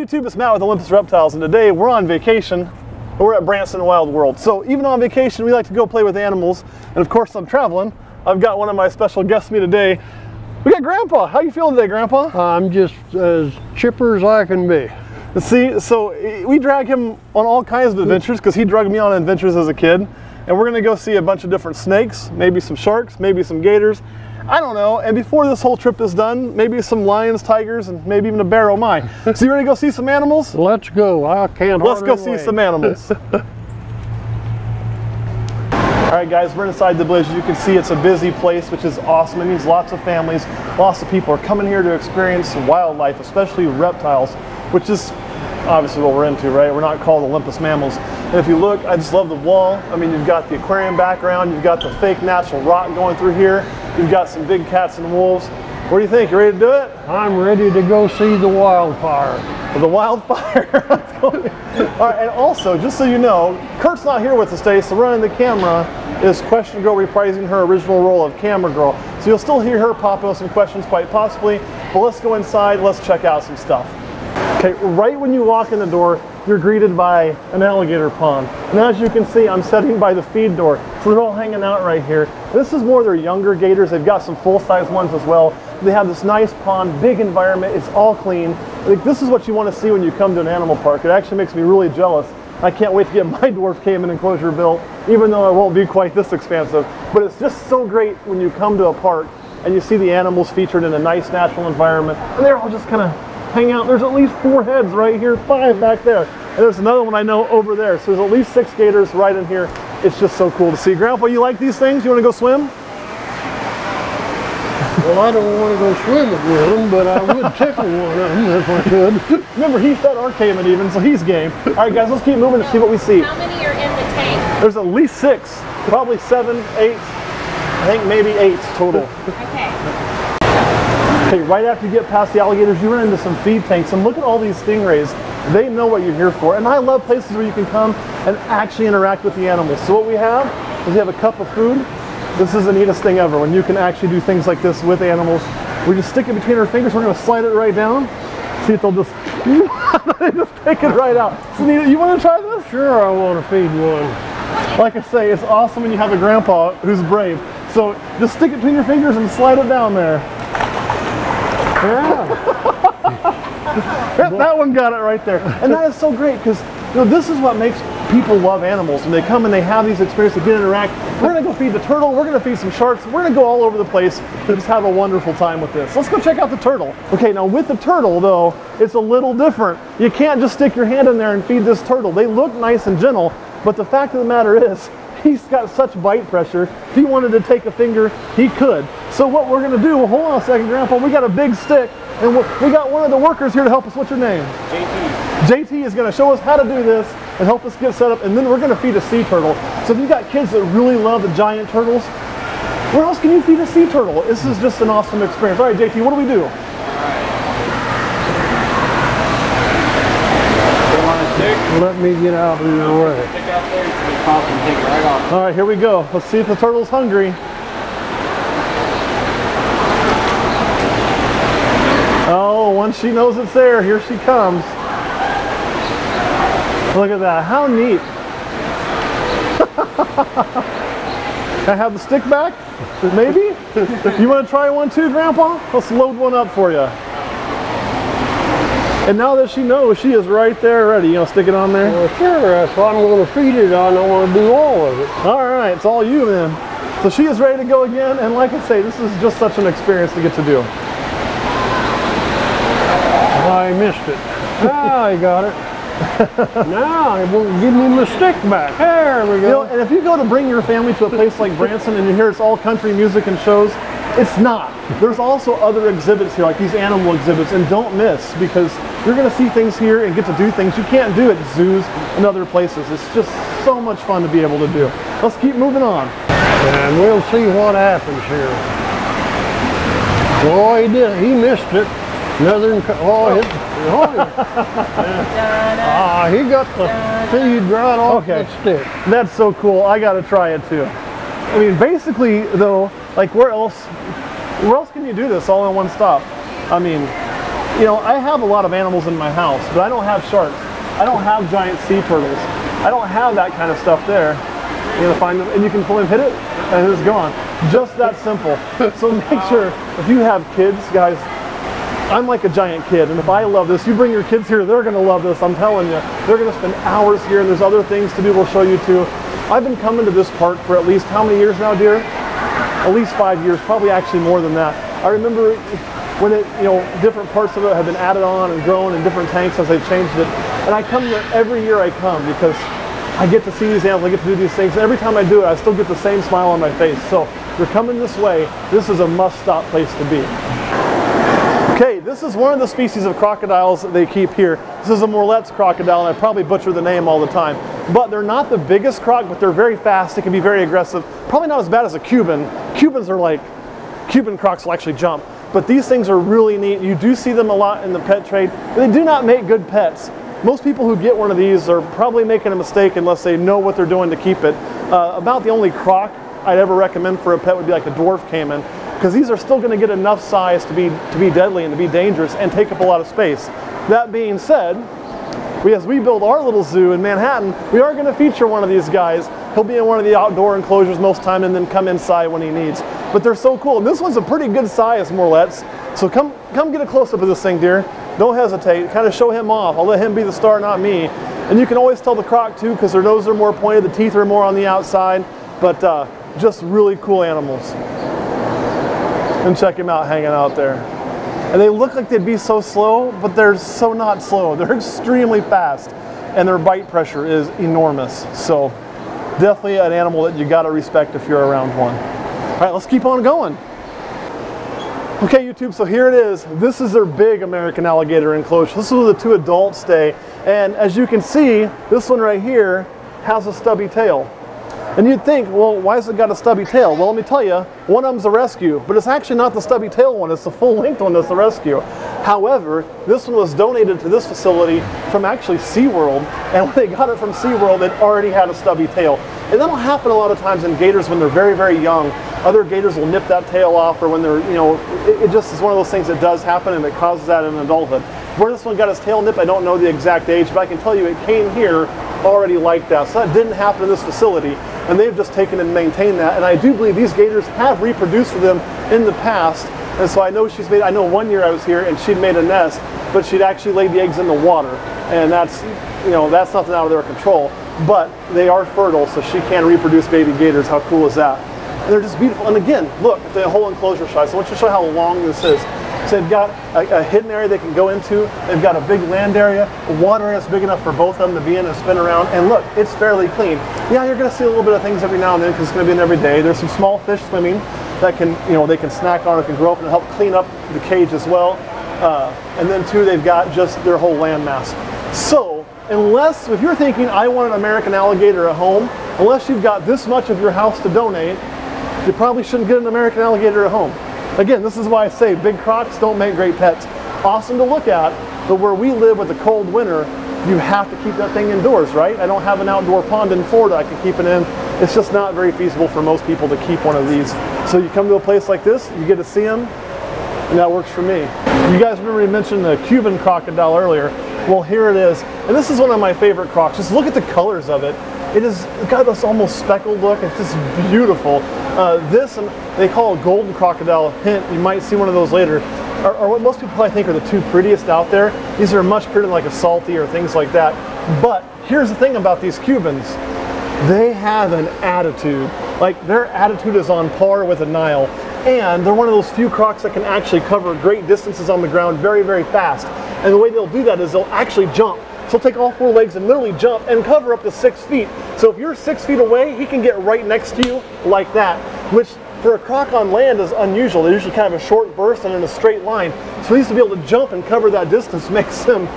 YouTube, it's Matt with Olympus Reptiles, and today we're on vacation. We're at Branson Wild World. So even on vacation, we like to go play with animals. And of course, I'm traveling. I've got one of my special guests with me today. We got Grandpa. How you feeling today, Grandpa? I'm just as chipper as I can be. See, so we drag him on all kinds of adventures because he dragged me on adventures as a kid. And we're gonna go see a bunch of different snakes, maybe some sharks, maybe some gators. I don't know, and before this whole trip is done, maybe some lions, tigers, and maybe even a bear, oh my. So you ready to go see some animals? Let's go, I can't Let's go see wait. some animals. All right guys, we're inside the village. As you can see, it's a busy place, which is awesome. It means lots of families, lots of people are coming here to experience wildlife, especially reptiles, which is obviously what we're into, right? We're not called Olympus mammals. And if you look, I just love the wall. I mean, you've got the aquarium background, you've got the fake natural rock going through here, you've got some big cats and wolves. What do you think? You ready to do it? I'm ready to go see the wildfire. The wildfire. All right, and also, just so you know, Kurt's not here with us today, so running the camera is Question Girl reprising her original role of Camera Girl. So you'll still hear her pop in with some questions quite possibly, but let's go inside, let's check out some stuff. Okay, right when you walk in the door, you're greeted by an alligator pond. And as you can see, I'm sitting by the feed door. So they're all hanging out right here. This is more their younger gators. They've got some full-size ones as well. They have this nice pond, big environment. It's all clean. Like, this is what you want to see when you come to an animal park. It actually makes me really jealous. I can't wait to get my dwarf caiman enclosure built, even though it won't be quite this expansive. But it's just so great when you come to a park and you see the animals featured in a nice natural environment. And they're all just kind of hang out. There's at least 4 heads right here, 5 back there. And there's another one I know over there. So there's at least 6 gators right in here. It's just so cool to see. Grandpa, you like these things? You want to go swim? Well, I don't want to go swimming with them, but I would tickle one of them if I could. Remember, he fed our caiman even, so he's game. All right, guys, let's keep moving to see what we see. How many are in the tank? There's at least 6, probably 7, 8, I think maybe 8 total. Okay. Okay, right after you get past the alligators, you run into some feed tanks, and look at all these stingrays. They know what you're here for, and I love places where you can come and actually interact with the animals. So what we have is we have a cup of food. This is the neatest thing ever, when you can actually do things like this with animals. We just stick it between our fingers, we're gonna slide it right down. See if they'll just, they just take it right out. So you wanna try this? Sure, I want to feed one. Like I say, it's awesome when you have a grandpa who's brave. So just stick it between your fingers and slide it down there. Yeah. That one got it right there. And that is so great because this is what makes people love animals. When they come and they have these experiences, they get to interact. We're going to go feed the turtle. We're going to feed some sharks. We're going to go all over the place and just have a wonderful time with this. Let's go check out the turtle. Okay, now with the turtle though, it's a little different. You can't just stick your hand in there and feed this turtle. They look nice and gentle, but the fact of the matter is, he's got such bite pressure. If he wanted to take a finger, he could. So what we're gonna do, well, hold on a second, Grandpa, we got a big stick, and we got one of the workers here to help us. What's your name? JT. JT is gonna show us how to do this and help us get set up, and then we're gonna feed a sea turtle. So if you've got kids that really love the giant turtles, where else can you feed a sea turtle? This is just an awesome experience. All right, JT, what do we do? Let me get out of your way. All right, here we go. Let's see if the turtle's hungry. Oh, once she knows it's there, here she comes. Look at that, how neat. Can I have the stick back? Maybe? You want to try one too, Grandpa? Let's load one up for you. And now that she knows, she is right there ready. You know, stick it on there? Well, sure, that's what I'm going to feed it on. I want to do all of it. All right, it's all you then. So she is ready to go again, and like I say, this is just such an experience to get to do. I missed it. Now I got it. Now it won't give me my stick back. There we go. You know, and if you go to bring your family to a place like Branson and you hear it's all country music and shows, it's not. There's also other exhibits here, like these animal exhibits, and don't miss, because you're going to see things here and get to do things you can't do at zoos and other places. It's just so much fun to be able to do. Let's keep moving on. And we'll see what happens here. Oh, he did. He missed it. Another, he got the feed right off the stick. That's so cool. I got to try it too. I mean, basically though, like where else can you do this all in one stop? I mean, You know, I have a lot of animals in my house, but I don't have sharks. I don't have giant sea turtles. I don't have that kind of stuff there. You're gonna find them, and you can pull and hit it, and it's gone. Just that simple. So make sure, if you have kids, guys, I'm like a giant kid, and if I love this, you bring your kids here, they're gonna love this, I'm telling you. They're gonna spend hours here, and there's other things to do we'll show you too. I've been coming to this park for at least how many years now, dear? At least 5 years, probably actually more than that. I remember when it, you know, different parts of it have been added on and grown in different tanks as they've changed it. And I come here every year I come because I get to see these animals, I get to do these things. And every time I do it, I still get the same smile on my face. So if you're coming this way, this is a must-stop place to be. Okay, this is one of the species of crocodiles that they keep here. This is a Morlet's crocodile, and I probably butcher the name all the time. But they're not the biggest croc, but they're very fast. They can be very aggressive. Probably not as bad as a Cuban. Cubans are like, Cuban crocs will actually jump. But these things are really neat. You do see them a lot in the pet trade. They do not make good pets. Most people who get one of these are probably making a mistake unless they know what they're doing to keep it. About the only croc I'd ever recommend for a pet would be like a dwarf caiman, because these are still going to get enough size to be deadly and to be dangerous and take up a lot of space. That being said, as we build our little zoo in Manhattan, we are going to feature one of these guys. He'll be in one of the outdoor enclosures most time and then come inside when he needs. But they're so cool. And this one's a pretty good size, Morlet's. So come get a close-up of this thing, dear. Don't hesitate. Kind of show him off. I'll let him be the star, not me. And you can always tell the croc, too, because their noses are more pointed, the teeth are more on the outside. But just really cool animals. And check him out hanging out there. And they look like they'd be so slow, but they're so not slow. They're extremely fast, and their bite pressure is enormous. So definitely an animal that you gotta respect if you're around one. All right, let's keep on going. Okay, YouTube, so here it is. This is their big American alligator enclosure. This is where the two adults stay. And as you can see, this one right here has a stubby tail. And you'd think, well, why has it got a stubby tail? Well, let me tell you, one of them's a rescue, but it's actually not the stubby tail one, it's the full-length one that's the rescue. However, this one was donated to this facility from actually SeaWorld, and when they got it from SeaWorld, it already had a stubby tail. And that'll happen a lot of times in gators when they're very, very young. Other gators will nip that tail off, or when they're, you know, it just is one of those things that does happen, and it causes that in adulthood. Where this one got his tail nipped, I don't know the exact age, but I can tell you it came here already like that. So that didn't happen in this facility, and they've just taken and maintained that. And I do believe these gators have reproduced with them in the past. And so I know she's made, I know one year I was here and she'd made a nest, but she'd actually laid the eggs in the water. And that's, you know, that's nothing out of their control. But they are fertile, so she can reproduce baby gators. How cool is that? And they're just beautiful. And again, look at the whole enclosure shot. So I want you to show how long this is. So they've got a hidden area they can go into. They've got a big land area, a water area that's big enough for both of them to be in and spin around. And look, it's fairly clean. Yeah, you're going to see a little bit of things every now and then because it's going to be in every day. There's some small fish swimming that can, you know, they can snack on or can grow up and help clean up the cage as well. And then too, they've got just their whole land mass. So unless, if you're thinking, I want an American alligator at home, unless you've got this much of your house to donate, you probably shouldn't get an American alligator at home. Again, this is why I say big crocs don't make great pets. Awesome to look at, but where we live with the cold winter, you have to keep that thing indoors, right? I don't have an outdoor pond in Florida I can keep it in. It's just not very feasible for most people to keep one of these. So you come to a place like this, you get to see them, and that works for me. You guys remember you mentioned the Cuban crocodile earlier. Well, here it is. And this is one of my favorite crocs. Just look at the colors of it. It has got this almost speckled look. It's just beautiful. This, they call a golden crocodile. Hint, you might see one of those later, are what most people probably think are the two prettiest out there. These are much prettier than like a salty or things like that. But here's the thing about these Cubans. They have an attitude. Like, their attitude is on par with a Nile. And they're one of those few crocs that can actually cover great distances on the ground very, very fast. And the way they'll do that is they'll actually jump. So he'll take all four legs and literally jump and cover up to 6 feet. So if you're 6 feet away, he can get right next to you like that, which for a croc on land is unusual. They're usually kind of a short burst and in a straight line. So he's to be able to jump and cover that distance makes him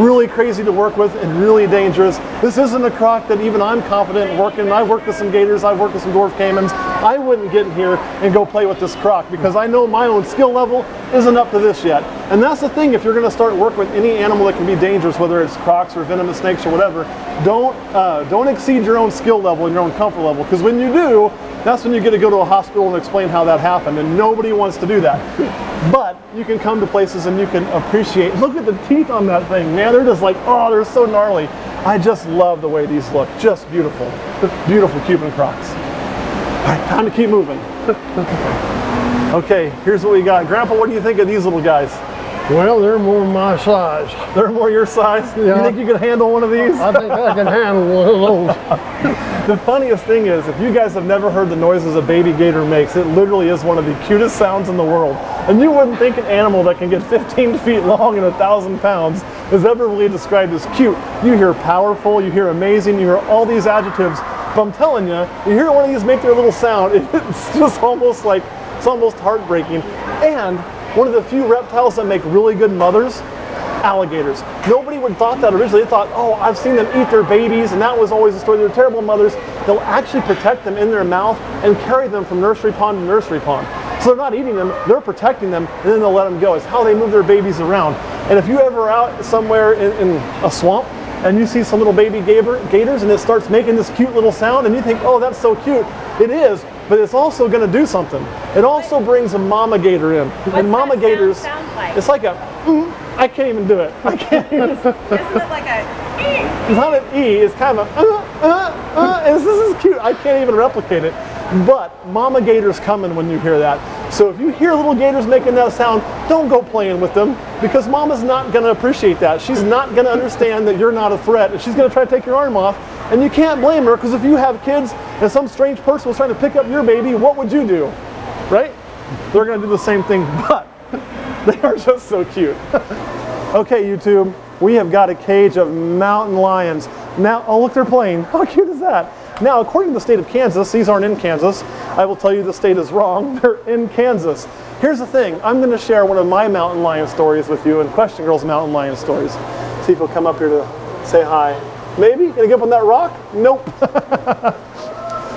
really crazy to work with and really dangerous. This isn't a croc that even I'm confident in working. I've worked with some gators, I've worked with some dwarf caimans. I wouldn't get in here and go play with this croc because I know my own skill level isn't up to this yet. And that's the thing, if you're going to start working with any animal that can be dangerous, whether it's crocs or venomous snakes or whatever, don't exceed your own skill level and your own comfort level, because when you do, That's when you get to go to a hospital and explain how that happened, and nobody wants to do that. But you can come to places and you can appreciate, look at the teeth on that thing, man. They're just like, oh, they're so gnarly. I just love the way these look. Just beautiful. Beautiful Cuban crocs. All right, time to keep moving. Okay, here's what we got. Grandpa, what do you think of these little guys? Well, they're more my size. They're more your size? Yeah. You think you can handle one of these? I think I can handle one of those. The funniest thing is, if you guys have never heard the noises a baby gator makes, it literally is one of the cutest sounds in the world. And you wouldn't think an animal that can get 15 feet long and 1,000 pounds is ever really described as cute. You hear powerful, you hear amazing, you hear all these adjectives. But I'm telling you, you hear one of these make their little sound, it's just almost like, it's almost heartbreaking. And one of the few reptiles that make really good mothers, alligators. Nobody would have thought that originally. They thought, oh, I've seen them eat their babies, and that was always the story. They're terrible mothers. They'll actually protect them in their mouth and carry them from nursery pond to nursery pond. So they're not eating them, they're protecting them, and then they'll let them go. It's how they move their babies around. And if you ever are out somewhere in a swamp, and you see some little baby gators, and it starts making this cute little sound, and you think, oh, that's so cute. It is, but it's also going to do something. It also brings a mama gator in. And mama gators, sound like? It's like a, I can't even do it. I can't even. Isn't it like a It's not an E, it's kind of a, and this is cute. I can't even replicate it. But mama gator's coming when you hear that. So if you hear little gators making that sound, don't go playing with them, because mama's not going to appreciate that. She's not going to understand that you're not a threat, and she's going to try to take your arm off. And you can't blame her, because if you have kids and some strange person was trying to pick up your baby, what would you do? Right? They're going to do the same thing, but they are just so cute. Okay, YouTube, we have got a cage of mountain lions. Now, oh look, they're playing. How cute is that? Now, according to the state of Kansas, these aren't in Kansas. I will tell you the state is wrong. They're in Kansas. Here's the thing. I'm going to share one of my mountain lion stories with you, and Question Girl's mountain lion stories. See if he'll come up here to say hi. Maybe? Gonna get up on that rock? Nope.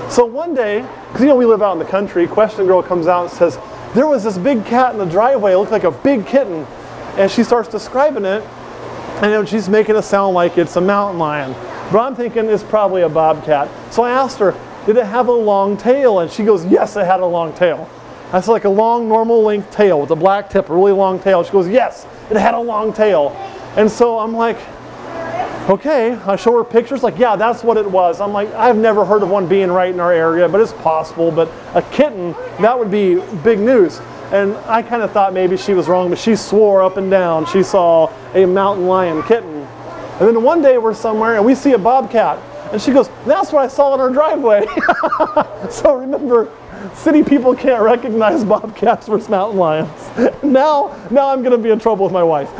So one day, because you know we live out in the country, Question Girl comes out and says, there was this big cat in the driveway. It looked like a big kitten. And she starts describing it, and she's making it sound like it's a mountain lion. But I'm thinking it's probably a bobcat. So I asked her, did it have a long tail? And she goes, yes, it had a long tail. I said, like a long, normal length tail with a black tip, a really long tail. She goes, yes, it had a long tail. And so I'm like, okay, I show her pictures, like, yeah, that's what it was. I'm like, I've never heard of one being right in our area, but it's possible. But a kitten, that would be big news. And I kind of thought maybe she was wrong, but she swore up and down she saw a mountain lion kitten. And then one day we're somewhere and we see a bobcat. And she goes, that's what I saw in our driveway. So remember, city people can't recognize bobcats versus mountain lions. Now I'm going to be in trouble with my wife.